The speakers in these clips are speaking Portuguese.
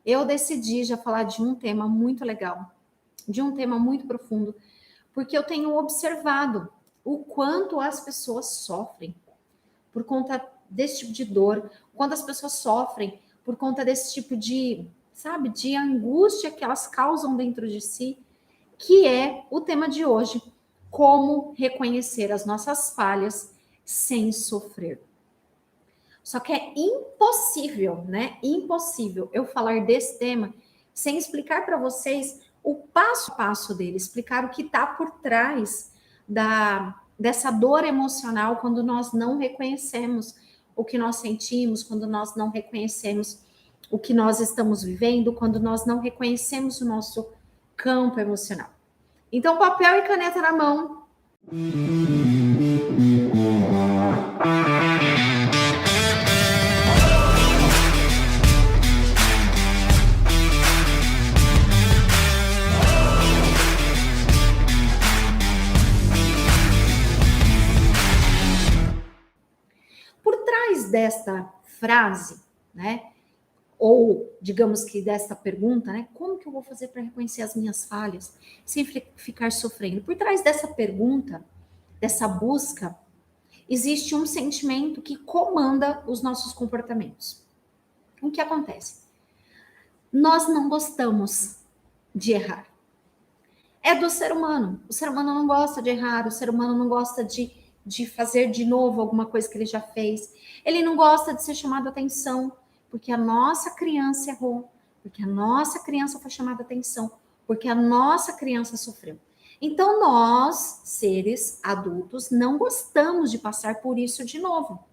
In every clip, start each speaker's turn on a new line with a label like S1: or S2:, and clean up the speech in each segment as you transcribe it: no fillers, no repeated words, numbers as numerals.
S1: eu decidi já falar de um tema muito legal, de um tema muito profundo, porque eu tenho observado o quanto as pessoas sofrem por conta desse tipo de dor, quando as pessoas sofrem por conta desse tipo de, sabe, de angústia que elas causam dentro de si, que é o tema de hoje, como reconhecer as nossas falhas sem sofrer. Só que é impossível, né? Impossível eu falar desse tema sem explicar para vocês o passo a passo dele, explicar o que está por trás dessa dor emocional quando nós não reconhecemos o que nós sentimos, quando nós não reconhecemos o que nós estamos vivendo, quando nós não reconhecemos o nosso campo emocional. Então, papel e caneta na mão. Por trás desta frase, né? Ou, digamos que desta pergunta, né? Como que eu vou fazer para reconhecer as minhas falhas sem ficar sofrendo? Por trás dessa pergunta, dessa busca, existe um sentimento que comanda os nossos comportamentos. O que acontece? Nós não gostamos de errar. É do ser humano. O ser humano não gosta de errar, o ser humano não gosta de fazer de novo alguma coisa que ele já fez. Ele não gosta de ser chamado a atenção, porque a nossa criança errou, porque a nossa criança foi chamada a atenção, porque a nossa criança sofreu. Então, nós, seres adultos, não gostamos de passar por isso de novo,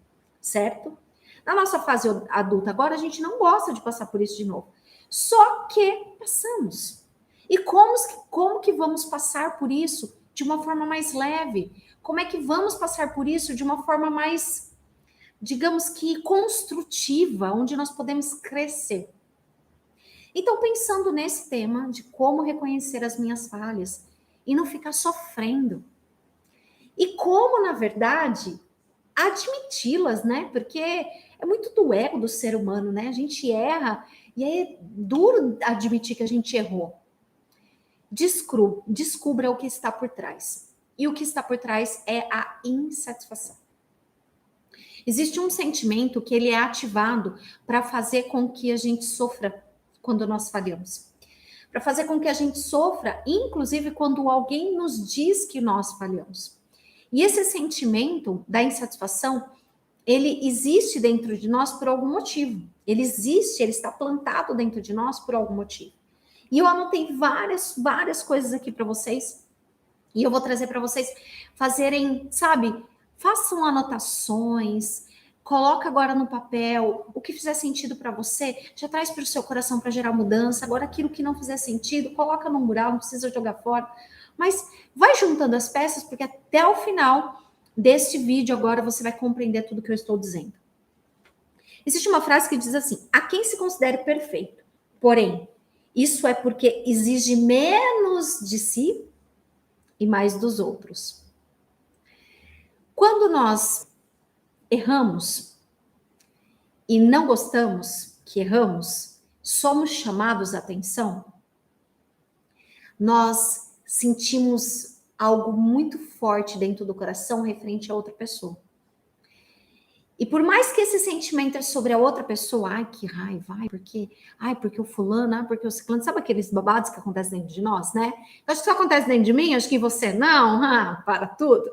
S1: certo? Na nossa fase adulta agora, a gente não gosta de passar por isso de novo. Só que passamos. E como que vamos passar por isso de uma forma mais leve? Como é que vamos passar por isso de uma forma mais, digamos que construtiva, onde nós podemos crescer? Então, pensando nesse tema de como reconhecer as minhas falhas e não ficar sofrendo. E como, na verdade, admiti-las, né? Porque é muito do ego do ser humano, né? A gente erra e é duro admitir que a gente errou. Descubra o que está por trás. E o que está por trás é a insatisfação. Existe um sentimento que ele é ativado para fazer com que a gente sofra quando nós falhamos. Para fazer com que a gente sofra, inclusive quando alguém nos diz que nós falhamos. E esse sentimento da insatisfação, ele existe dentro de nós por algum motivo. Ele existe, ele está plantado dentro de nós por algum motivo. E eu anotei várias coisas aqui para vocês. E eu vou trazer para vocês fazerem, sabe, façam anotações, coloca agora no papel o que fizer sentido para você, já traz para o seu coração para gerar mudança. Agora, aquilo que não fizer sentido, coloca no mural, não precisa jogar fora. Mas vai juntando as peças, porque até o final deste vídeo agora você vai compreender tudo que eu estou dizendo. Existe uma frase que diz assim: há quem se considere perfeito, porém, isso é porque exige menos de si e mais dos outros. Quando nós erramos e não gostamos que erramos, somos chamados a atenção, nós sentimos algo muito forte dentro do coração referente a outra pessoa. E por mais que esse sentimento é sobre a outra pessoa, ai, que raiva, porque o fulano, porque o ciclano, sabe aqueles babados que acontecem dentro de nós, né? Acho que só acontece dentro de mim, acho que em você não, para tudo.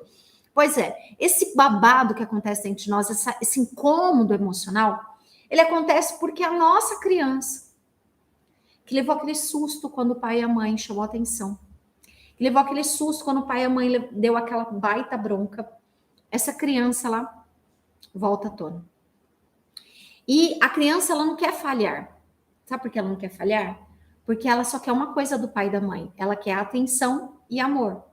S1: Pois é, esse babado que acontece dentro de nós, esse incômodo emocional, ele acontece porque a nossa criança, que levou aquele susto quando o pai e a mãe chamou a atenção, que levou aquele susto quando o pai e a mãe deu aquela baita bronca, essa criança lá volta à tona. E a criança, ela não quer falhar. Sabe por que ela não quer falhar? Porque ela só quer uma coisa do pai e da mãe. Ela quer atenção e amor.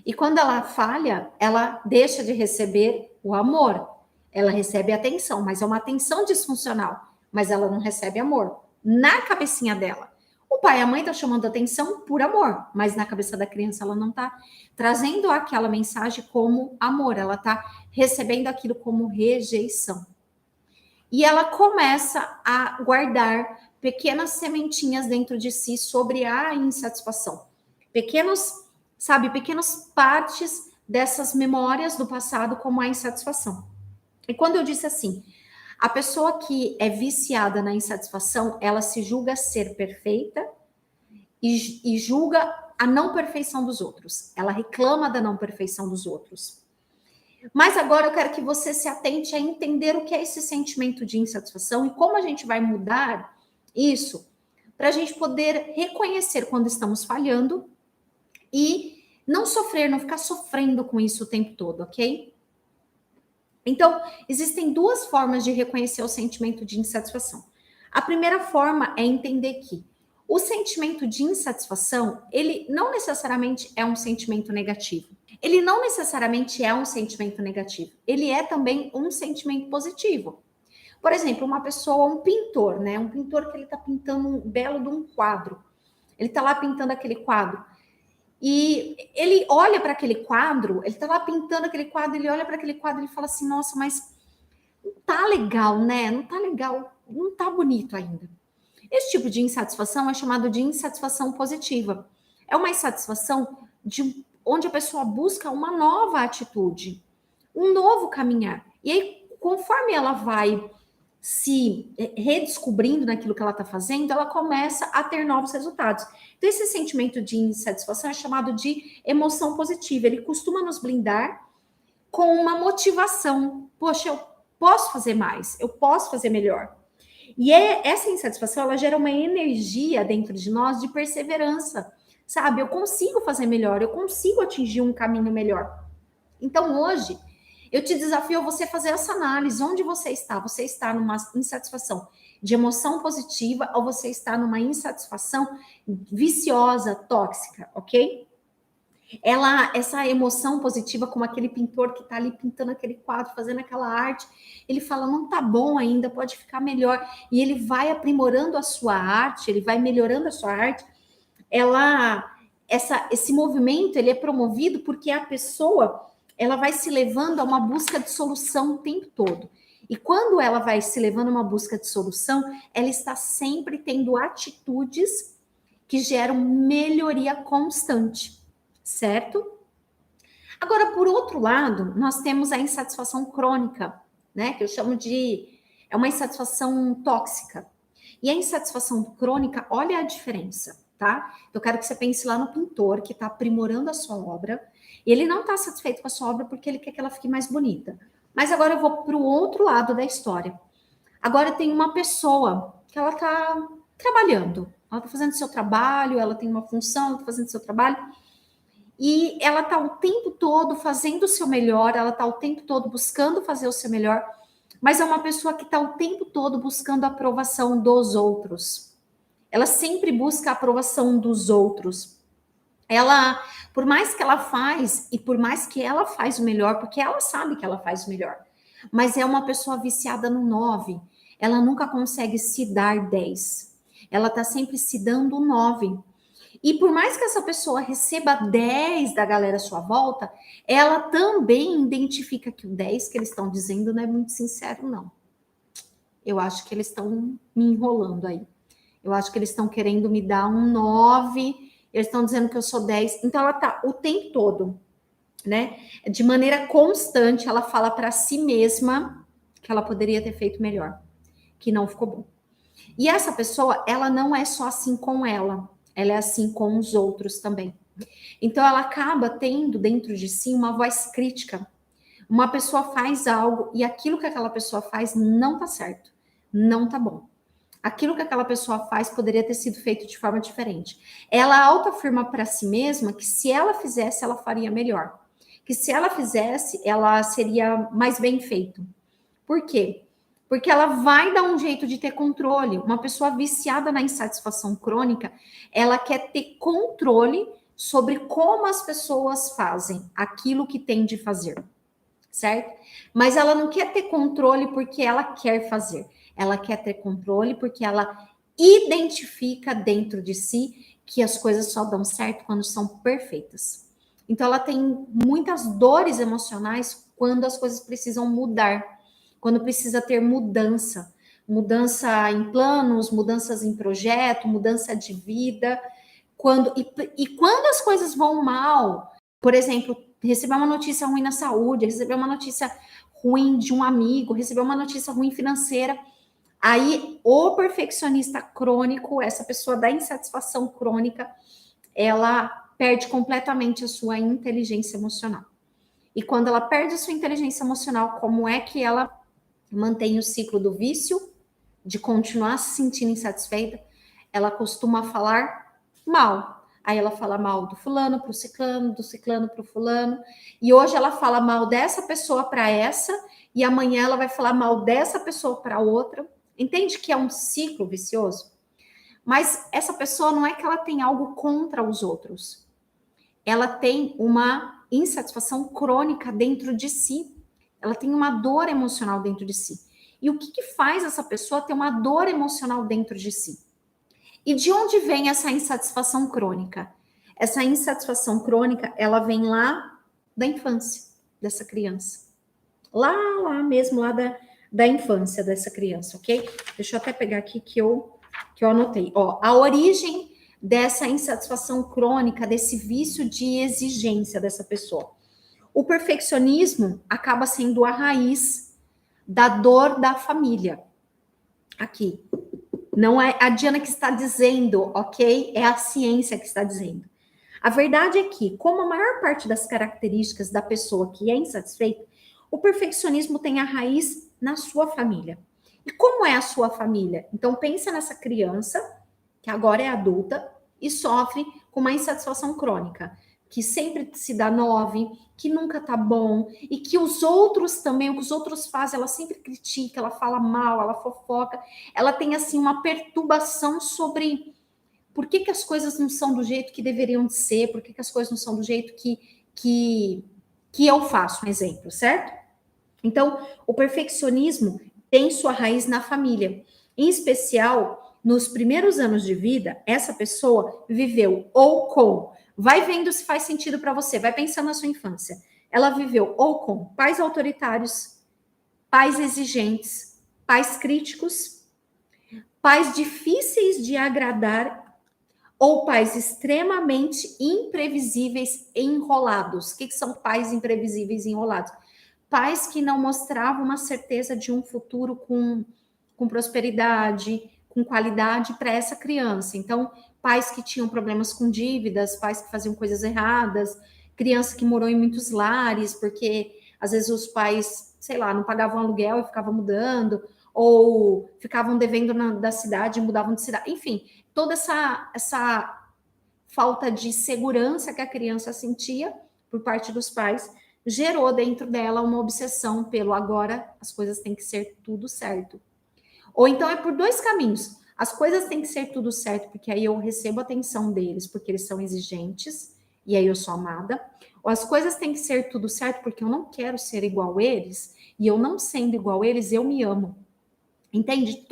S1: E quando ela falha, ela deixa de receber o amor. Ela recebe atenção, mas é uma atenção disfuncional. Mas ela não recebe amor. Na cabecinha dela. O pai e a mãe estão chamando atenção por amor, mas na cabeça da criança ela não está trazendo aquela mensagem como amor, ela está recebendo aquilo como rejeição. E ela começa a guardar pequenas sementinhas dentro de si sobre a insatisfação. Pequenas partes dessas memórias do passado como a insatisfação. E quando eu disse assim, a pessoa que é viciada na insatisfação, ela se julga ser perfeita e julga a não perfeição dos outros. Ela reclama da não perfeição dos outros. Mas agora eu quero que você se atente a entender o que é esse sentimento de insatisfação e como a gente vai mudar isso para a gente poder reconhecer quando estamos falhando e não sofrer, não ficar sofrendo com isso o tempo todo, ok? Então, existem duas formas de reconhecer o sentimento de insatisfação. A primeira forma é entender que o sentimento de insatisfação, ele não necessariamente é um sentimento negativo. Ele não necessariamente é um sentimento negativo. Ele é também um sentimento positivo. Por exemplo, uma pessoa, um pintor, né? Um pintor que ele está pintando um belo de um quadro. Ele está lá pintando aquele quadro. E ele olha para aquele quadro, ele está lá pintando aquele quadro, ele olha para aquele quadro e fala assim, nossa, mas não tá legal, né? Não tá legal, não tá bonito ainda. Esse tipo de insatisfação é chamado de insatisfação positiva. É uma insatisfação onde a pessoa busca uma nova atitude, um novo caminhar. E aí, conforme ela vai se redescobrindo naquilo que ela está fazendo, ela começa a ter novos resultados. Então, esse sentimento de insatisfação é chamado de emoção positiva. Ele costuma nos blindar com uma motivação. Poxa, eu posso fazer mais, eu posso fazer melhor. E essa insatisfação, ela gera uma energia dentro de nós de perseverança, sabe? Eu consigo fazer melhor, eu consigo atingir um caminho melhor. Então, hoje, eu te desafio a você fazer essa análise. Onde você está? Você está numa insatisfação de emoção positiva ou você está numa insatisfação viciosa, tóxica, ok? Essa emoção positiva, como aquele pintor que está ali pintando aquele quadro, fazendo aquela arte, ele fala, não tá bom ainda, pode ficar melhor. E ele vai aprimorando a sua arte, ele vai melhorando a sua arte. Esse movimento, ele é promovido porque a pessoa, ela vai se levando a uma busca de solução o tempo todo. E quando ela vai se levando a uma busca de solução, ela está sempre tendo atitudes que geram melhoria constante. Certo? Agora, por outro lado, nós temos a insatisfação crônica, né? Que eu chamo de é uma insatisfação tóxica. E a insatisfação crônica, olha a diferença, tá? Eu quero que você pense lá no pintor que está aprimorando a sua obra. E ele não está satisfeito com a sua obra porque ele quer que ela fique mais bonita. Mas agora eu vou para o outro lado da história. Agora tem uma pessoa que ela está trabalhando. Ela está fazendo seu trabalho, ela tem uma função, ela está fazendo seu trabalho. E ela está o tempo todo fazendo o seu melhor, ela está o tempo todo buscando fazer o seu melhor, mas é uma pessoa que está o tempo todo buscando a aprovação dos outros. Ela sempre busca a aprovação dos outros. Ela, por mais que ela faz, e por mais que ela faz o melhor, porque ela sabe que ela faz o melhor, mas é uma pessoa viciada no 9. Ela nunca consegue se dar 10. Ela está sempre se dando 9. E por mais que essa pessoa receba 10 da galera à sua volta, ela também identifica que o 10 que eles estão dizendo não é muito sincero, não. Eu acho que eles estão me enrolando aí. Eu acho que eles estão querendo me dar um 9, eles estão dizendo que eu sou 10. Então, ela tá o tempo todo, né? De maneira constante, ela fala para si mesma que ela poderia ter feito melhor, que não ficou bom. E essa pessoa, ela não é só assim com ela é assim com os outros também. Então, ela acaba tendo dentro de si uma voz crítica. Uma pessoa faz algo e aquilo que aquela pessoa faz não tá certo, não tá bom. Aquilo que aquela pessoa faz poderia ter sido feito de forma diferente. Ela autoafirma para si mesma que se ela fizesse, ela faria melhor. Que se ela fizesse, ela seria mais bem feito. Por quê? Porque ela vai dar um jeito de ter controle. Uma pessoa viciada na insatisfação crônica, ela quer ter controle sobre como as pessoas fazem aquilo que tem de fazer, certo? Mas ela não quer ter controle porque ela quer fazer. Ela quer ter controle porque ela identifica dentro de si que as coisas só dão certo quando são perfeitas. Então, ela tem muitas dores emocionais quando as coisas precisam mudar. Quando precisa ter mudança, mudança em planos, mudanças em projeto, mudança de vida. Quando as coisas vão mal, por exemplo, receber uma notícia ruim na saúde, receber uma notícia ruim de um amigo, receber uma notícia ruim financeira, aí o perfeccionista crônico, essa pessoa da insatisfação crônica, ela perde completamente a sua inteligência emocional. E quando ela perde a sua inteligência emocional, como é que ela mantém o ciclo do vício, de continuar se sentindo insatisfeita? Ela costuma falar mal. Aí ela fala mal do fulano para o ciclano, do ciclano para o fulano. E hoje ela fala mal dessa pessoa para essa, e amanhã ela vai falar mal dessa pessoa para outra. Entende que é um ciclo vicioso? Mas essa pessoa não é que ela tem algo contra os outros. Ela tem uma insatisfação crônica dentro de si. Ela tem uma dor emocional dentro de si. E o que faz essa pessoa ter uma dor emocional dentro de si? E de onde vem essa insatisfação crônica? Essa insatisfação crônica, ela vem lá da infância dessa criança. Lá mesmo, lá da infância dessa criança, ok? Deixa eu até pegar aqui que eu anotei. Ó, a origem dessa insatisfação crônica, desse vício de exigência dessa pessoa. O perfeccionismo acaba sendo a raiz da dor da família. Aqui. Não é a Diana que está dizendo, ok? É a ciência que está dizendo. A verdade é que, como a maior parte das características da pessoa que é insatisfeita, o perfeccionismo tem a raiz na sua família. E como é a sua família? Então, pensa nessa criança, que agora é adulta, e sofre com uma insatisfação crônica, que sempre se dá 9, que nunca tá bom, e que os outros também, o que os outros fazem, ela sempre critica, ela fala mal, ela fofoca, ela tem, assim, uma perturbação sobre por que as coisas não são do jeito que deveriam ser, por que as coisas não são do jeito que eu faço, um exemplo, certo? Então, o perfeccionismo tem sua raiz na família. Em especial, nos primeiros anos de vida, essa pessoa viveu ou com, vai vendo se faz sentido para você, vai pensando na sua infância. Ela viveu ou com pais autoritários, pais exigentes, pais críticos, pais difíceis de agradar ou pais extremamente imprevisíveis e enrolados. O que são pais imprevisíveis e enrolados? Pais que não mostravam uma certeza de um futuro com prosperidade, com qualidade para essa criança. Então, pais que tinham problemas com dívidas, pais que faziam coisas erradas, criança que morou em muitos lares, porque às vezes os pais, sei lá, não pagavam aluguel e ficavam mudando, ou ficavam devendo da cidade e mudavam de cidade. Enfim, toda essa falta de segurança que a criança sentia por parte dos pais gerou dentro dela uma obsessão pelo agora as coisas têm que ser tudo certo. Ou então é por dois caminhos. As coisas têm que ser tudo certo, porque aí eu recebo a atenção deles, porque eles são exigentes, e aí eu sou amada. Ou as coisas têm que ser tudo certo, porque eu não quero ser igual a eles, e eu não sendo igual a eles, eu me amo. Entende?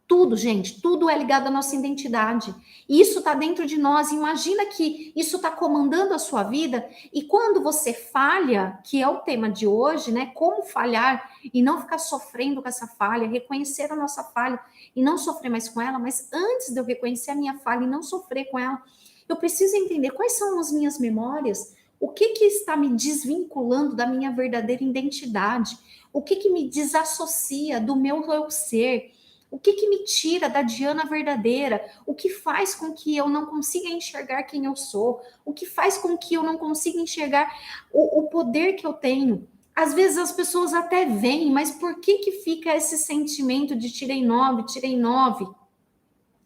S1: Tudo, gente, tudo é ligado à nossa identidade. Isso está dentro de nós. Imagina que isso está comandando a sua vida. E quando você falha, que é o tema de hoje, né? Como falhar e não ficar sofrendo com essa falha, reconhecer a nossa falha e não sofrer mais com ela. Mas antes de eu reconhecer a minha falha e não sofrer com ela, eu preciso entender quais são as minhas memórias, o que está me desvinculando da minha verdadeira identidade, o que me desassocia do meu eu ser. O que me tira da Diana verdadeira? O que faz com que eu não consiga enxergar quem eu sou? O que faz com que eu não consiga enxergar o poder que eu tenho? Às vezes as pessoas até veem, mas por que fica esse sentimento de tirei 9, tirei 9?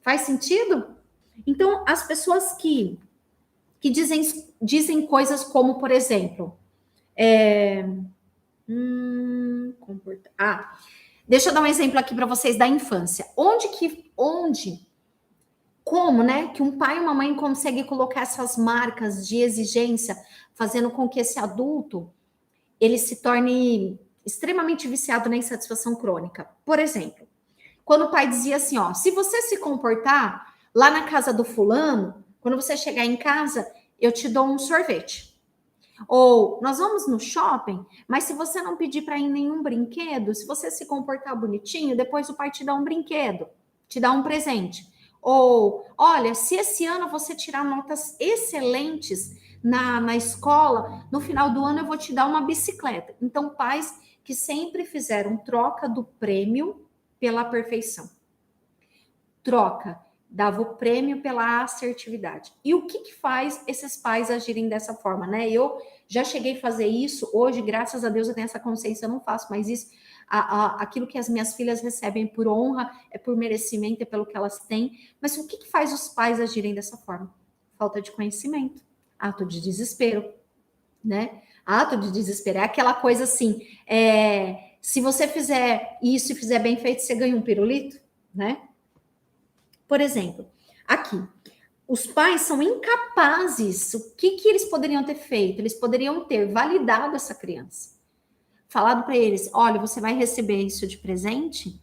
S1: Faz sentido? Então, as pessoas que dizem coisas como, por exemplo, deixa eu dar um exemplo aqui para vocês da infância. Como, né, que um pai e uma mãe conseguem colocar essas marcas de exigência, fazendo com que esse adulto ele se torne extremamente viciado na insatisfação crônica. Por exemplo, quando o pai dizia assim, ó, se você se comportar lá na casa do fulano, quando você chegar em casa, eu te dou um sorvete. Ou nós vamos no shopping, mas se você não pedir para ir em nenhum brinquedo, se você se comportar bonitinho, depois o pai te dá um brinquedo, te dá um presente. Ou, olha, se esse ano você tirar notas excelentes na escola, no final do ano eu vou te dar uma bicicleta. Então, pais que sempre fizeram troca do prêmio pela perfeição. Troca, dava o prêmio pela assertividade. E o que faz esses pais agirem dessa forma, né? Eu já cheguei a fazer isso, hoje, graças a Deus, eu tenho essa consciência, eu não faço mais isso. Aquilo que as minhas filhas recebem por honra, é por merecimento, é pelo que elas têm. Mas o que faz os pais agirem dessa forma? Falta de conhecimento, ato de desespero, né? Ato de desespero é aquela coisa assim, se você fizer isso e fizer bem feito, você ganha um pirulito, né? Por exemplo, aqui, os pais são incapazes. O que eles poderiam ter feito? Eles poderiam ter validado essa criança. Falado para eles: olha, você vai receber isso de presente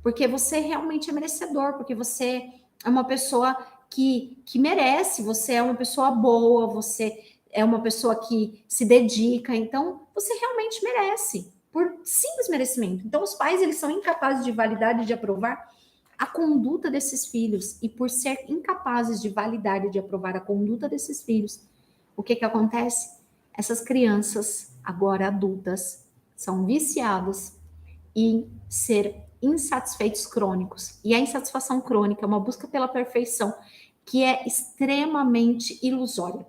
S1: porque você realmente é merecedor, porque você é uma pessoa que merece, você é uma pessoa boa, você é uma pessoa que se dedica, então você realmente merece, por simples merecimento. Então, os pais, eles são incapazes de validar e de aprovar a conduta desses filhos, e por ser incapazes de validar e de aprovar a conduta desses filhos, o que acontece? Essas crianças, agora adultas, são viciadas em ser insatisfeitos crônicos. E a insatisfação crônica é uma busca pela perfeição que é extremamente ilusória.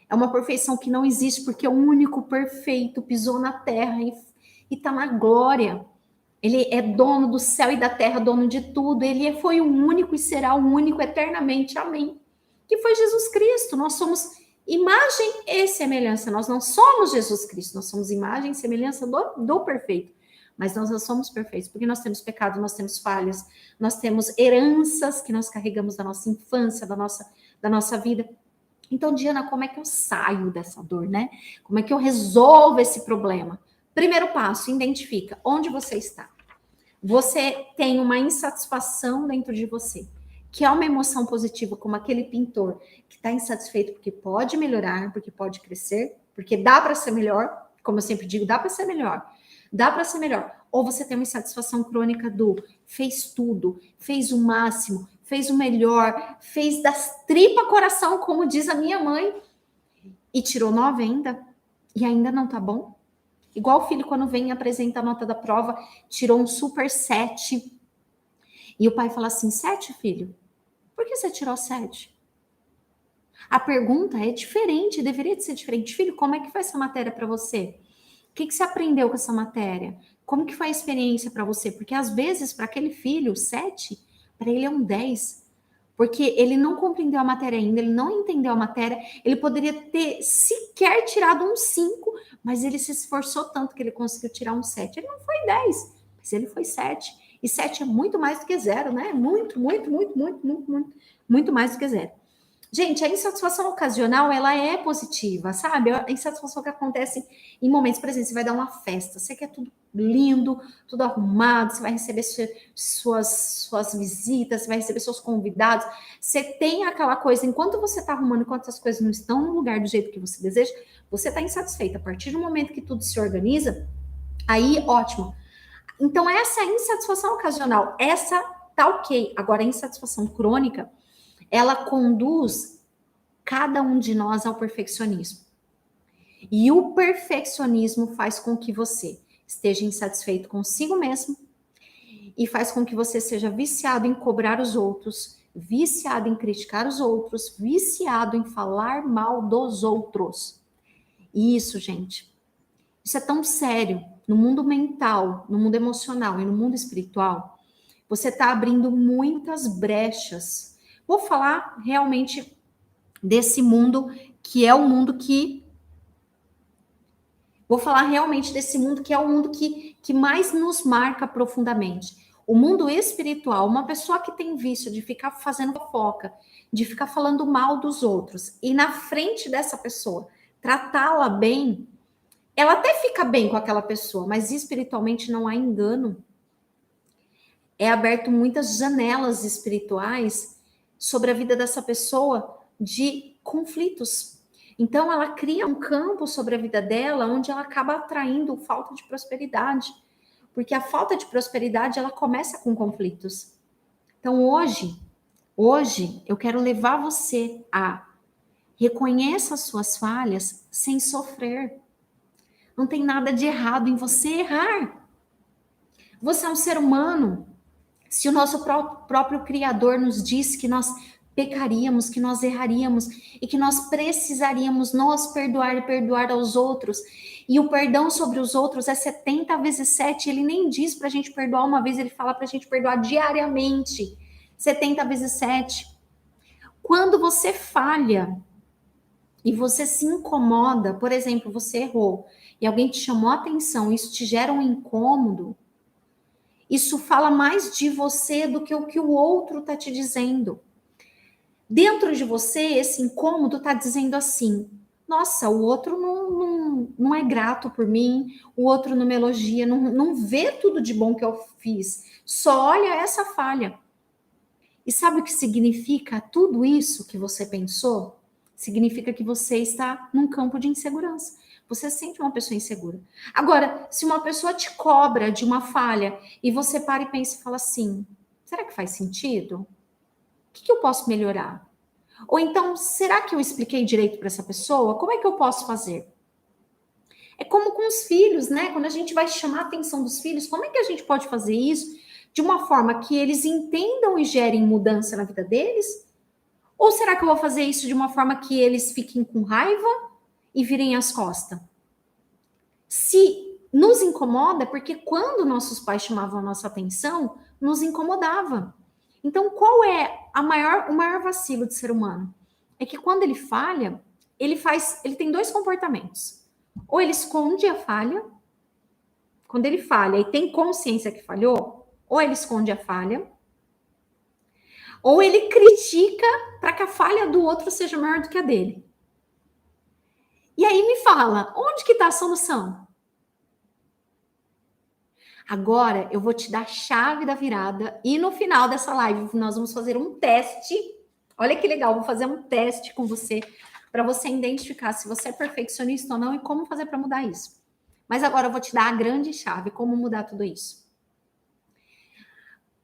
S1: É uma perfeição que não existe, porque o único perfeito pisou na terra e está na glória. Ele é dono do céu e da terra, dono de tudo. Ele foi o único e será o único eternamente. Amém. Que foi Jesus Cristo. Nós somos imagem e semelhança. Nós não somos Jesus Cristo. Nós somos imagem e semelhança do perfeito. Mas nós não somos perfeitos, porque nós temos pecado, nós temos falhas, nós temos heranças que nós carregamos da nossa infância, da nossa vida. Então, Diana, como é que eu saio dessa dor, né? Como é que eu resolvo esse problema? Primeiro passo, identifica onde você está. Você tem uma insatisfação dentro de você, que é uma emoção positiva, como aquele pintor que está insatisfeito porque pode melhorar, porque pode crescer, porque dá para ser melhor, como eu sempre digo, dá para ser melhor. Dá para ser melhor. Ou você tem uma insatisfação crônica do fez tudo, fez o máximo, fez o melhor, fez das tripas coração, como diz a minha mãe, e tirou 90 e ainda não tá bom? Igual o filho, quando vem e apresenta a nota da prova, tirou um super 7. E o pai fala assim: 7, filho? Por que você tirou 7? A pergunta é diferente, deveria de ser diferente. Filho, como é que foi essa matéria para você? O que você aprendeu com essa matéria? Como que foi a experiência para você? Porque às vezes, para aquele filho, 7, para ele é um 10. Porque ele não compreendeu a matéria ainda, ele não entendeu a matéria, ele poderia ter sequer tirado um 5, mas ele se esforçou tanto que ele conseguiu tirar um 7. Ele não foi 10, mas ele foi 7. E 7 é muito mais do que zero, né? Muito, muito, muito, muito, muito, muito, muito mais do que zero. Gente, a insatisfação ocasional, ela é positiva, sabe? A insatisfação que acontece em momentos, por exemplo, você vai dar uma festa, você quer tudo lindo, tudo arrumado, você vai receber suas visitas, você vai receber seus convidados, você tem aquela coisa, enquanto você está arrumando, enquanto as coisas não estão no lugar do jeito que você deseja, você está insatisfeita. A partir do momento que tudo se organiza, aí, ótimo. Então, essa é a insatisfação ocasional, essa tá ok. Agora, a insatisfação crônica, ela conduz cada um de nós ao perfeccionismo. E o perfeccionismo faz com que você esteja insatisfeito consigo mesmo e faz com que você seja viciado em cobrar os outros, viciado em criticar os outros, viciado em falar mal dos outros. E isso, gente, isso é tão sério. No mundo mental, no mundo emocional e no mundo espiritual, você está abrindo muitas brechas. Vou falar realmente desse mundo que é o mundo que... Vou falar realmente desse mundo que é o mundo que mais nos marca profundamente. O mundo espiritual, uma pessoa que tem vício de ficar fazendo fofoca, de ficar falando mal dos outros, e na frente dessa pessoa, tratá-la bem, ela até fica bem com aquela pessoa, mas espiritualmente não há engano. É aberto muitas janelas espirituais sobre a vida dessa pessoa de conflitos. Então, ela cria um campo sobre a vida dela onde ela acaba atraindo falta de prosperidade. Porque a falta de prosperidade, ela começa com conflitos. Então, hoje, eu quero levar você a reconhecer as suas falhas sem sofrer. Não tem nada de errado em você errar. Você é um ser humano. Se o nosso próprio Criador nos disse que nós pecaríamos, que nós erraríamos e que nós precisaríamos nos perdoar e perdoar aos outros, e o perdão sobre os outros é 70 vezes 7, ele nem diz para a gente perdoar uma vez, ele fala para a gente perdoar diariamente, 70 vezes 7. Quando você falha e você se incomoda, por exemplo, você errou e alguém te chamou a atenção, isso te gera um incômodo, isso fala mais de você do que o outro está te dizendo. Dentro de você, esse incômodo está dizendo assim: nossa, o outro não é grato por mim, o outro não me elogia, não vê tudo de bom que eu fiz, só olha essa falha. E sabe o que significa tudo isso que você pensou? Significa que você está num campo de insegurança. Você sente uma pessoa insegura. Agora, se uma pessoa te cobra de uma falha e você para e pensa e fala assim: será que faz sentido? O que eu posso melhorar? Ou então, será que eu expliquei direito para essa pessoa? Como é que eu posso fazer? É como com os filhos, né? Quando a gente vai chamar a atenção dos filhos, como é que a gente pode fazer isso de uma forma que eles entendam e gerem mudança na vida deles? Ou será que eu vou fazer isso de uma forma que eles fiquem com raiva e virem as costas? Se nos incomoda, porque quando nossos pais chamavam a nossa atenção, nos incomodava. Então, qual é o maior vacilo de ser humano? É que quando ele falha, ele tem dois comportamentos. Ou ele esconde a falha, quando ele falha e tem consciência que falhou, ou ele esconde a falha, ou ele critica para que a falha do outro seja maior do que a dele. E aí me fala, onde que está a solução? Agora eu vou te dar a chave da virada e no final dessa live nós vamos fazer um teste. Olha que legal, vou fazer um teste com você para você identificar se você é perfeccionista ou não e como fazer para mudar isso. Mas agora eu vou te dar a grande chave, como mudar tudo isso.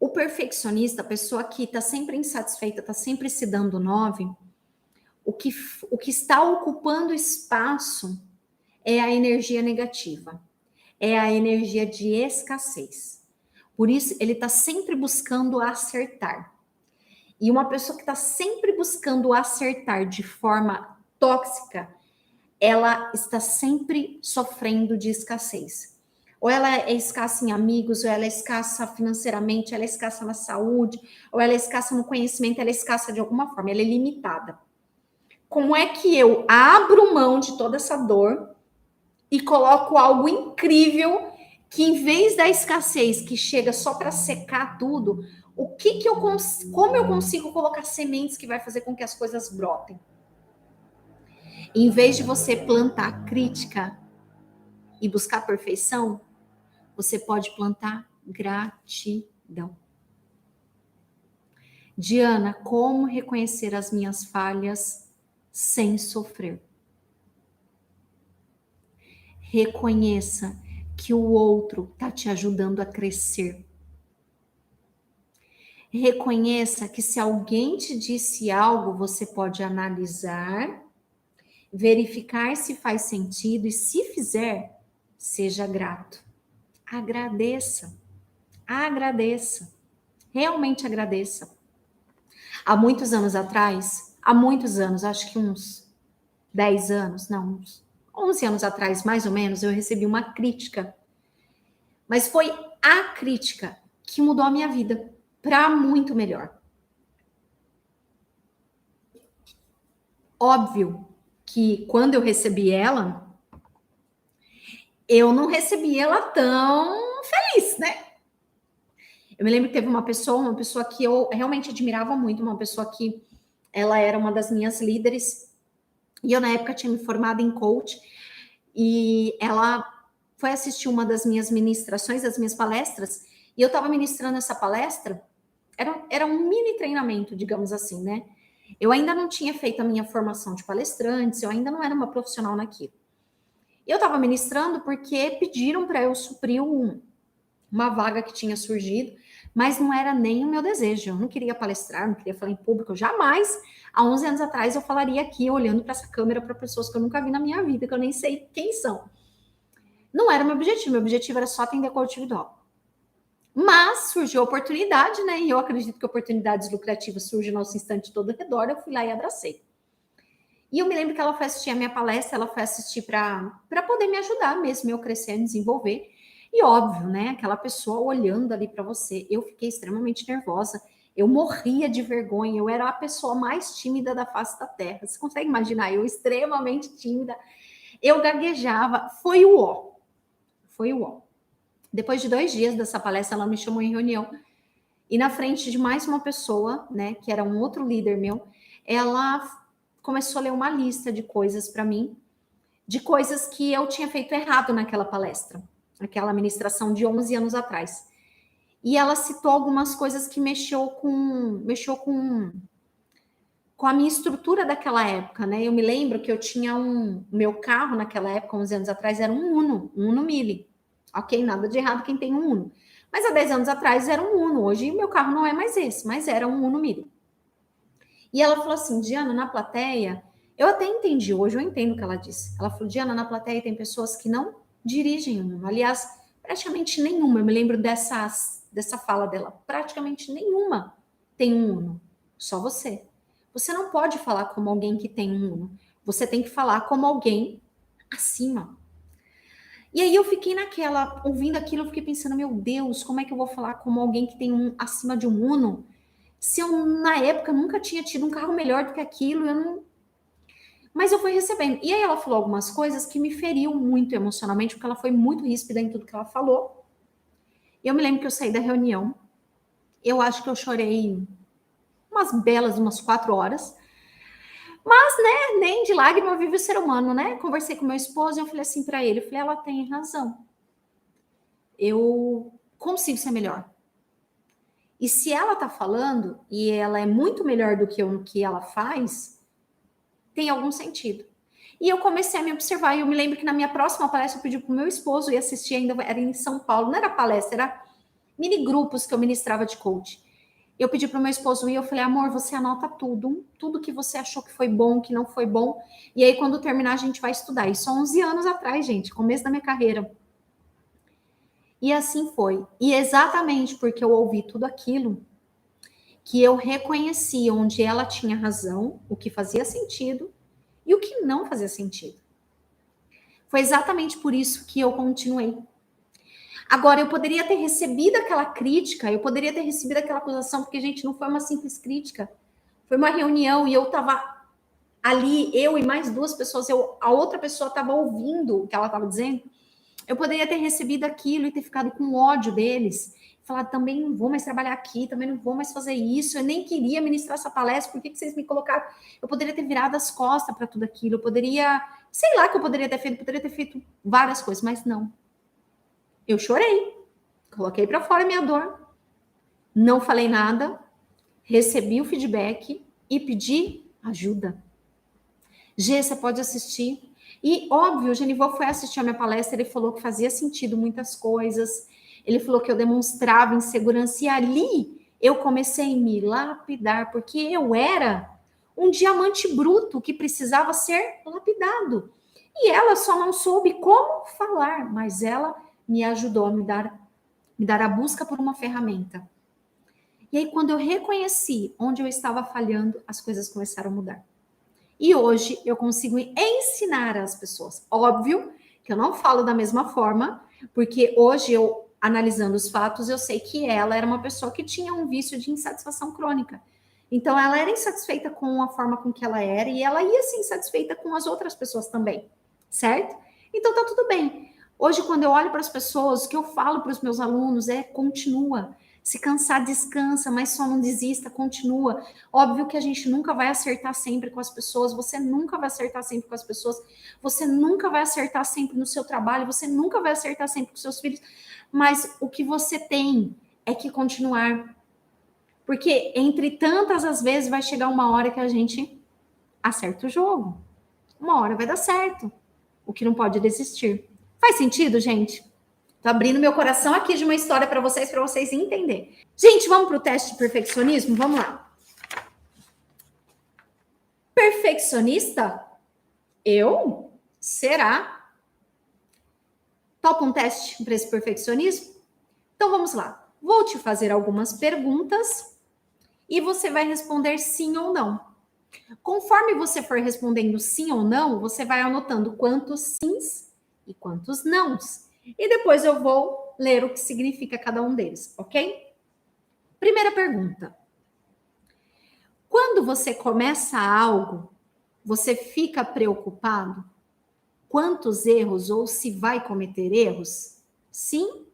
S1: O perfeccionista, a pessoa que está sempre insatisfeita, está sempre se dando 9, o que está ocupando espaço é a energia negativa, é a energia de escassez. Por isso, ele está sempre buscando acertar. E uma pessoa que está sempre buscando acertar de forma tóxica, ela está sempre sofrendo de escassez. Ou ela é escassa em amigos, ou ela é escassa financeiramente, ela é escassa na saúde, ou ela é escassa no conhecimento, ela é escassa de alguma forma, ela é limitada. Como é que eu abro mão de toda essa dor e coloco algo incrível que, em vez da escassez que chega só para secar tudo, como eu consigo colocar sementes que vai fazer com que as coisas brotem? Em vez de você plantar crítica e buscar perfeição, você pode plantar gratidão. Diana, como reconhecer as minhas falhas sem sofrer? Reconheça que o outro está te ajudando a crescer. Reconheça que se alguém te disse algo, você pode analisar, verificar se faz sentido e se fizer, seja grato. Agradeça. Agradeça. Realmente agradeça. Há muitos anos atrás, acho que uns 10 anos, não, uns 11 anos atrás, mais ou menos, eu recebi uma crítica. Mas foi a crítica que mudou a minha vida para muito melhor. Óbvio que quando eu recebi ela, eu não recebi ela tão feliz, né? Eu me lembro que teve uma pessoa que eu realmente admirava muito, uma pessoa que ela era uma das minhas líderes, e eu na época tinha me formado em coach, e ela foi assistir uma das minhas ministrações, das minhas palestras, e eu estava ministrando essa palestra, era um mini treinamento, digamos assim, né? Eu ainda não tinha feito a minha formação de palestrantes, eu ainda não era uma profissional naquilo. Eu estava ministrando porque pediram para eu suprir uma vaga que tinha surgido, mas não era nem o meu desejo. Eu não queria palestrar, não queria falar em público. Eu jamais, há 11 anos atrás, eu falaria aqui, olhando para essa câmera, para pessoas que eu nunca vi na minha vida, que eu nem sei quem são. Não era meu objetivo era só atender coach individual. Mas surgiu a oportunidade, né? E eu acredito que oportunidades lucrativas surgem no nosso instante todo ao redor. Eu fui lá e abracei. E eu me lembro que ela foi assistir a minha palestra, ela foi assistir para poder me ajudar mesmo, eu crescer, me desenvolver. E óbvio, né? Aquela pessoa olhando ali para você. Eu fiquei extremamente nervosa. Eu morria de vergonha. Eu era a pessoa mais tímida da face da terra. Você consegue imaginar? Eu extremamente tímida. Eu gaguejava. Foi o ó. Foi o ó. Depois de 2 dias dessa palestra, ela me chamou em reunião. E na frente de mais uma pessoa, né, que era um outro líder meu, ela começou a ler uma lista de coisas para mim, de coisas que eu tinha feito errado naquela palestra, naquela ministração de 11 anos atrás. E ela citou algumas coisas que mexeu com a minha estrutura daquela época, né? Eu me lembro que eu tinha meu carro naquela época, 11 anos atrás, era um Uno Mille. Ok, nada de errado quem tem um Uno. Mas há 10 anos atrás era um Uno. Hoje meu carro não é mais esse, mas era um Uno Mille. E ela falou assim, Diana, na plateia, eu até entendi, hoje eu entendo o que ela disse. Ela falou, Diana, na plateia tem pessoas que não dirigem um Uno. Aliás, praticamente nenhuma. Eu me lembro dessa fala dela. Praticamente nenhuma tem um Uno. Só você. Você não pode falar como alguém que tem um Uno. Você tem que falar como alguém acima. E aí eu fiquei naquela, ouvindo aquilo, eu fiquei pensando, meu Deus, como é que eu vou falar como alguém que tem acima de um Uno? Se eu, na época, nunca tinha tido um carro melhor do que aquilo, eu não... Mas eu fui recebendo. E aí ela falou algumas coisas que me feriam muito emocionalmente, porque ela foi muito ríspida em tudo que ela falou. E eu me lembro que eu saí da reunião, eu acho que eu chorei umas 4 horas, mas, né, nem de lágrima vive o ser humano, né? Conversei com meu esposo e eu falei assim para ele, eu falei, ela tem razão. Eu consigo ser melhor. E se ela tá falando, e ela é muito melhor do que o que ela faz, tem algum sentido. E eu comecei a me observar, e eu me lembro que na minha próxima palestra eu pedi pro meu esposo ir assistir, ainda era em São Paulo, não era palestra, era mini grupos que eu ministrava de coach. Eu pedi pro meu esposo ir, eu falei, amor, você anota tudo que você achou que foi bom, que não foi bom, e aí quando terminar a gente vai estudar. Isso há 11 anos atrás, gente, começo da minha carreira. E assim foi. E exatamente porque eu ouvi tudo aquilo, que eu reconheci onde ela tinha razão, o que fazia sentido e o que não fazia sentido. Foi exatamente por isso que eu continuei. Agora, eu poderia ter recebido aquela crítica, eu poderia ter recebido aquela acusação, porque, gente, não foi uma simples crítica. Foi uma reunião e eu estava ali, eu e mais 2 pessoas, a outra pessoa estava ouvindo o que ela estava dizendo. Eu poderia ter recebido aquilo e ter ficado com ódio deles. Falar, também não vou mais trabalhar aqui, também não vou mais fazer isso, eu nem queria ministrar essa palestra, por que vocês me colocaram? Eu poderia ter virado as costas para tudo aquilo, eu poderia, sei lá o que eu poderia ter feito várias coisas, mas não. Eu chorei, coloquei para fora minha dor, não falei nada, recebi o feedback e pedi ajuda. Gê, você pode assistir. E, óbvio, o Genival foi assistir a minha palestra, ele falou que fazia sentido muitas coisas, ele falou que eu demonstrava insegurança, e ali eu comecei a me lapidar, porque eu era um diamante bruto que precisava ser lapidado. E ela só não soube como falar, mas ela me ajudou a me dar a busca por uma ferramenta. E aí, quando eu reconheci onde eu estava falhando, as coisas começaram a mudar. E hoje eu consigo ensinar as pessoas. Óbvio que eu não falo da mesma forma, porque hoje eu, analisando os fatos, eu sei que ela era uma pessoa que tinha um vício de insatisfação crônica. Então ela era insatisfeita com a forma com que ela era e ela ia ser insatisfeita com as outras pessoas também, certo? Então tá tudo bem. Hoje, quando eu olho para as pessoas, o que eu falo para os meus alunos é continua. Se cansar, descansa, mas só não desista, continua. Óbvio que a gente nunca vai acertar sempre com as pessoas, você nunca vai acertar sempre com as pessoas, você nunca vai acertar sempre no seu trabalho, você nunca vai acertar sempre com seus filhos, mas o que você tem é que continuar. Porque entre tantas as vezes vai chegar uma hora que a gente acerta o jogo. Uma hora vai dar certo. O que não pode desistir. Faz sentido, gente? Tô abrindo meu coração aqui de uma história para vocês entenderem. Gente, vamos para o teste de perfeccionismo? Vamos lá. Perfeccionista? Eu? Será? Topa um teste para esse perfeccionismo? Então vamos lá. Vou te fazer algumas perguntas e você vai responder sim ou não. Conforme você for respondendo sim ou não, você vai anotando quantos sims e quantos nãos. E depois eu vou ler o que significa cada um deles, ok? Primeira pergunta. Quando você começa algo, você fica preocupado? Quantos erros ou se vai cometer erros? Sim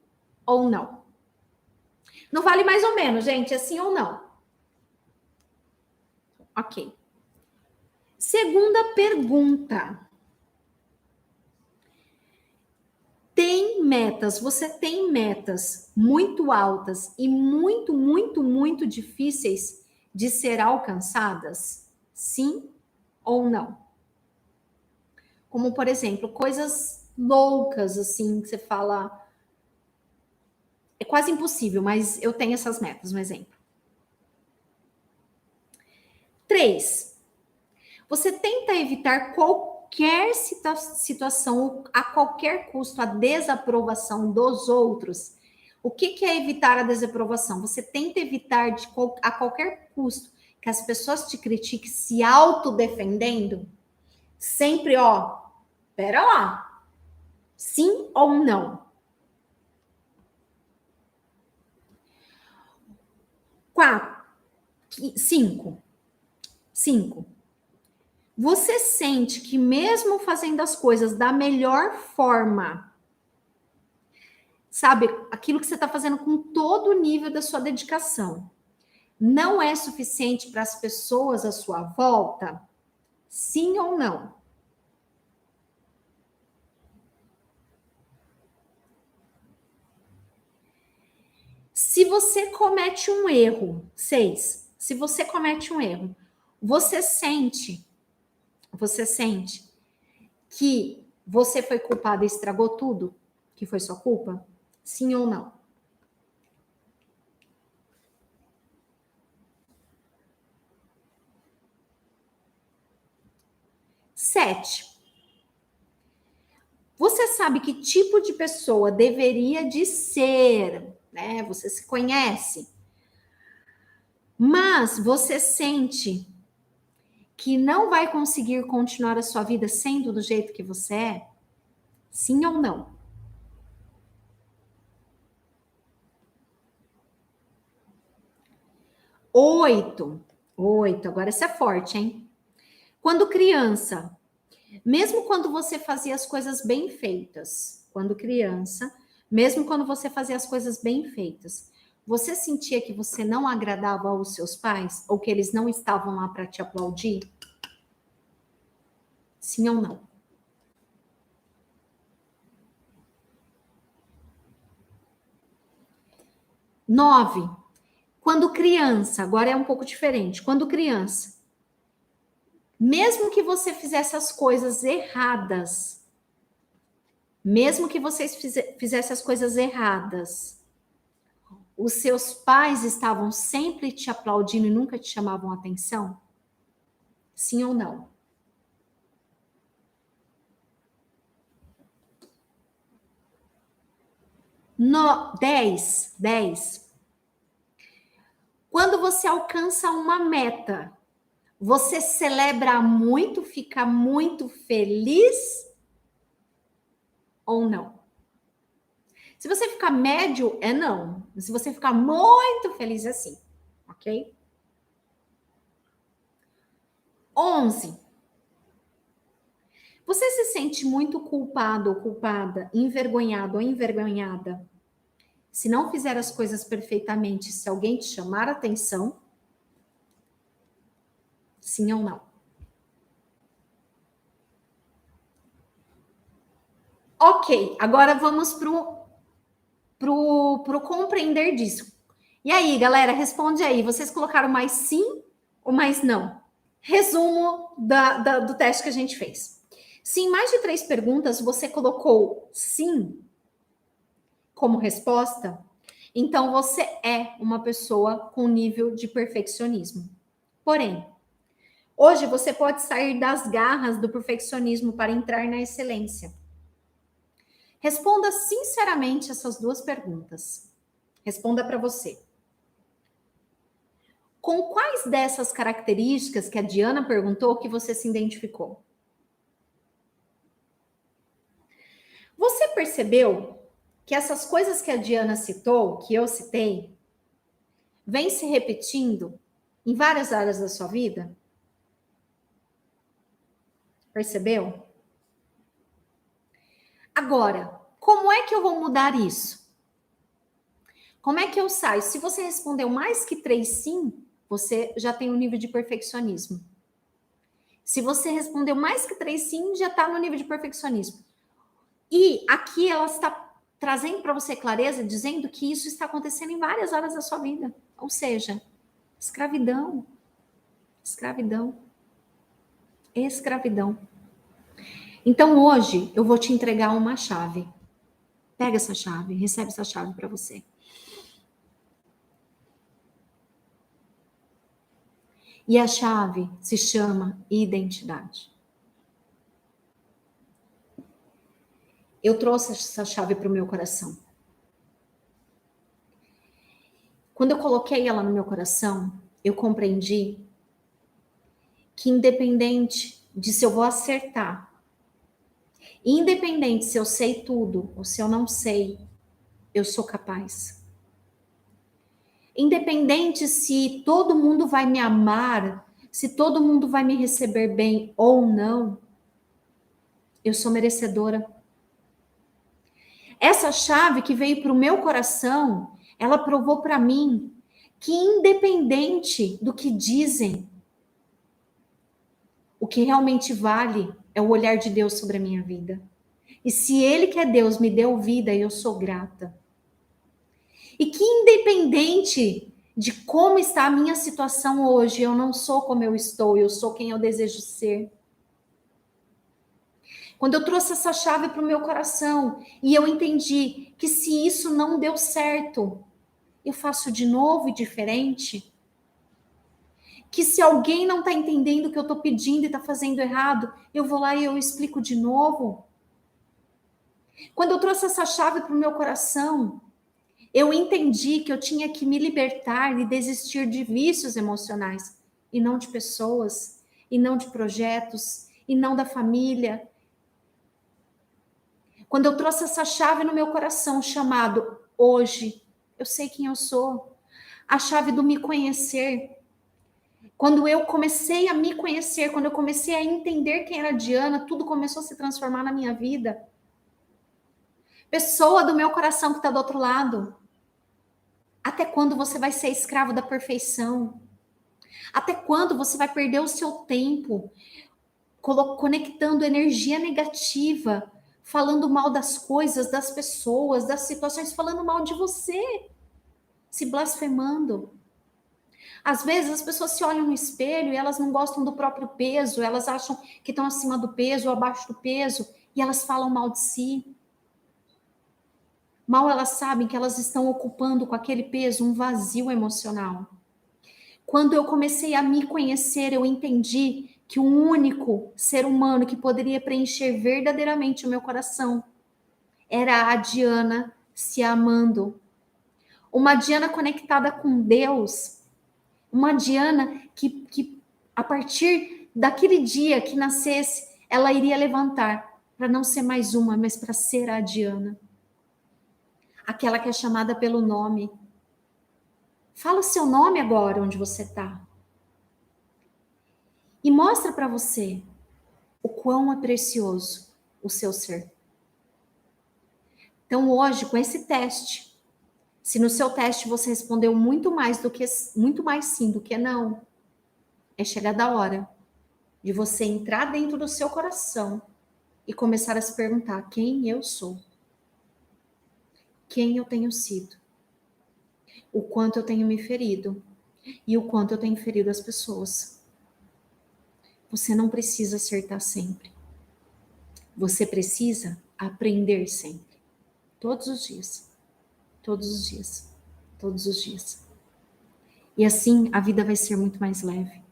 S1: ou não? Não vale mais ou menos, gente, é sim ou não. Ok. Segunda pergunta. Você tem metas muito altas e muito, muito, muito difíceis de ser alcançadas? Sim ou não? Como, por exemplo, coisas loucas, assim, que você fala, é quase impossível, mas eu tenho essas metas, um exemplo. 3. Você tenta evitar qualquer situação, a qualquer custo, a desaprovação dos outros. O que é evitar a desaprovação? Você tenta evitar a qualquer custo que as pessoas te critiquem se autodefendendo? Sempre, ó, pera lá. Sim ou não? 4. 5. 5. Você sente que mesmo fazendo as coisas da melhor forma, sabe, aquilo que você está fazendo com todo o nível da sua dedicação, não é suficiente para as pessoas à sua volta? Sim ou não? Se você comete um erro, 6. Se você comete um erro, você sente que você foi culpado e estragou tudo? Que foi sua culpa? Sim ou não? 7. Você sabe que tipo de pessoa deveria de ser, né? Você se conhece. Mas você sente que não vai conseguir continuar a sua vida sendo do jeito que você é? Sim ou não? 8. 8. Agora isso é forte, hein? Quando criança, mesmo quando você fazia as coisas bem feitas, quando criança, mesmo quando você fazia as coisas bem feitas, você sentia que você não agradava aos seus pais ou que eles não estavam lá para te aplaudir? Sim ou não? 9. Quando criança, agora é um pouco diferente. Quando criança, mesmo que você fizesse as coisas erradas, mesmo que você fizesse as coisas erradas, os seus pais estavam sempre te aplaudindo e nunca te chamavam atenção? Sim ou não? 10. 10. Quando você alcança uma meta, você celebra muito, fica muito feliz ou não? Se você ficar médio, é não. Se você ficar muito feliz, é sim. Ok? 11. Você se sente muito culpado ou culpada, envergonhado ou envergonhada se não fizer as coisas perfeitamente, se alguém te chamar a atenção? Sim ou não? Ok, agora vamos pro compreender disso. E aí, galera, responde aí. Vocês colocaram mais sim ou mais não? Resumo do teste que a gente fez. Se em mais de 3 perguntas você colocou sim como resposta, então você é uma pessoa com nível de perfeccionismo. Porém, hoje você pode sair das garras do perfeccionismo para entrar na excelência. Responda sinceramente essas 2 perguntas. Responda para você. Com quais dessas características que a Diana perguntou que você se identificou? Você percebeu que essas coisas que a Diana citou, que eu citei, vêm se repetindo em várias áreas da sua vida? Percebeu? Agora, como é que eu vou mudar isso? Como é que eu saio? Se você respondeu mais que 3 sim, você já tem um nível de perfeccionismo. Se você respondeu mais que 3 sim, já está no nível de perfeccionismo. E aqui ela está trazendo para você clareza, dizendo que isso está acontecendo em várias áreas da sua vida. Ou seja, escravidão, escravidão, escravidão. Então hoje eu vou te entregar uma chave. Pega essa chave, recebe essa chave para você. E a chave se chama identidade. Eu trouxe essa chave para o meu coração. Quando eu coloquei ela no meu coração, eu compreendi que independente de se eu vou acertar, independente se eu sei tudo ou se eu não sei, eu sou capaz. Independente se todo mundo vai me amar, se todo mundo vai me receber bem ou não, eu sou merecedora. Essa chave que veio para o meu coração, ela provou para mim que independente do que dizem, o que realmente vale é o olhar de Deus sobre a minha vida. E se Ele, que é Deus, me deu vida, eu sou grata. E que independente de como está a minha situação hoje, eu não sou como eu estou, eu sou quem eu desejo ser. Quando eu trouxe essa chave para o meu coração e eu entendi que se isso não deu certo, eu faço de novo e diferente. Que se alguém não está entendendo o que eu estou pedindo e está fazendo errado, eu vou lá e eu explico de novo. Quando eu trouxe essa chave para o meu coração, eu entendi que eu tinha que me libertar e desistir de vícios emocionais, e não de pessoas, e não de projetos, e não da família. Quando eu trouxe essa chave no meu coração, chamado hoje, eu sei quem eu sou, a chave do me conhecer. Quando eu comecei a me conhecer, quando eu comecei a entender quem era a Diana, tudo começou a se transformar na minha vida. Pessoa do meu coração que está do outro lado. Até quando você vai ser escravo da perfeição? Até quando você vai perder o seu tempo conectando energia negativa, falando mal das coisas, das pessoas, das situações, falando mal de você, se blasfemando? Às vezes as pessoas se olham no espelho e elas não gostam do próprio peso, elas acham que estão acima do peso ou abaixo do peso e elas falam mal de si. Mal elas sabem que elas estão ocupando com aquele peso um vazio emocional. Quando eu comecei a me conhecer, eu entendi que o único ser humano que poderia preencher verdadeiramente o meu coração era a Diana se amando. Uma Diana conectada com Deus. Uma Diana que a partir daquele dia que nascesse, ela iria levantar para não ser mais uma, mas para ser a Diana. Aquela que é chamada pelo nome. Fala seu nome agora, onde você está. E mostra para você o quão é precioso o seu ser. Então hoje, com esse teste, se no seu teste você respondeu muito mais sim do que não, é chegada a hora de você entrar dentro do seu coração e começar a se perguntar quem eu sou, quem eu tenho sido, o quanto eu tenho me ferido e o quanto eu tenho ferido as pessoas. Você não precisa acertar sempre. Você precisa aprender sempre. Todos os dias. Todos os dias. Todos os dias. E assim a vida vai ser muito mais leve.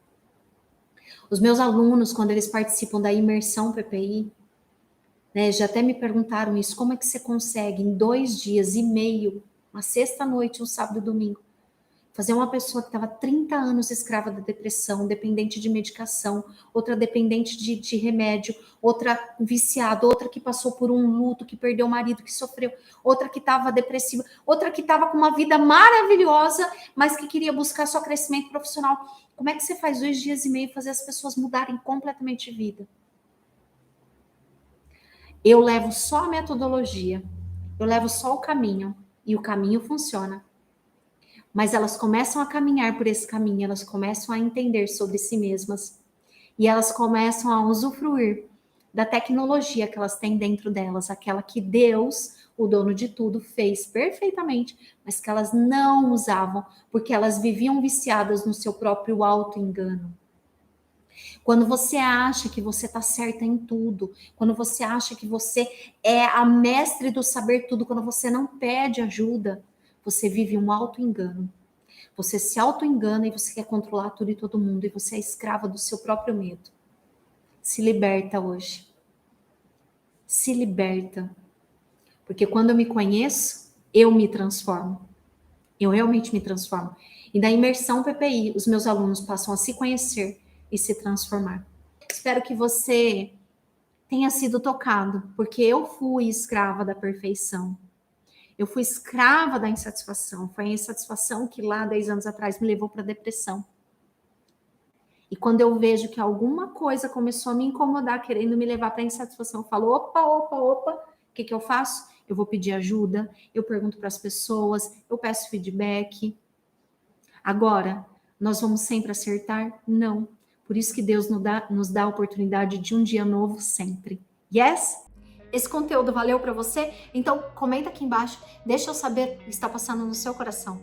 S1: Os meus alunos, quando eles participam da imersão PPI, né, já até me perguntaram isso, como é que você consegue em 2 dias e meio, uma sexta-noite, um sábado e domingo, fazer uma pessoa que estava 30 anos escrava da depressão, dependente de medicação, outra dependente de remédio, outra viciada, outra que passou por um luto, que perdeu o marido, que sofreu, outra que estava depressiva, outra que estava com uma vida maravilhosa, mas que queria buscar só crescimento profissional. Como é que você faz 2 dias e meio fazer as pessoas mudarem completamente de vida? Eu levo só a metodologia, eu levo só o caminho, e o caminho funciona. Mas elas começam a caminhar por esse caminho, elas começam a entender sobre si mesmas, e elas começam a usufruir da tecnologia que elas têm dentro delas, aquela que Deus, o dono de tudo, fez perfeitamente, mas que elas não usavam, porque elas viviam viciadas no seu próprio auto-engano. Quando você acha que você está certa em tudo, quando você acha que você é a mestre do saber tudo, quando você não pede ajuda, você vive um auto-engano. Você se auto-engana e você quer controlar tudo e todo mundo, e você é escrava do seu próprio medo. Se liberta hoje. Se liberta. Porque quando eu me conheço, eu me transformo. Eu realmente me transformo. E da imersão PPI, os meus alunos passam a se conhecer e se transformar. Espero que você tenha sido tocado, porque eu fui escrava da perfeição. Eu fui escrava da insatisfação. Foi a insatisfação que lá 10 anos atrás me levou para a depressão. E quando eu vejo que alguma coisa começou a me incomodar, querendo me levar para a insatisfação, eu falo, opa, o que eu faço? Eu vou pedir ajuda, eu pergunto para as pessoas, eu peço feedback. Agora, nós vamos sempre acertar? Não. Por isso que Deus nos dá a oportunidade de um dia novo sempre. Yes? Esse conteúdo valeu para você? Então comenta aqui embaixo, deixa eu saber o que está passando no seu coração.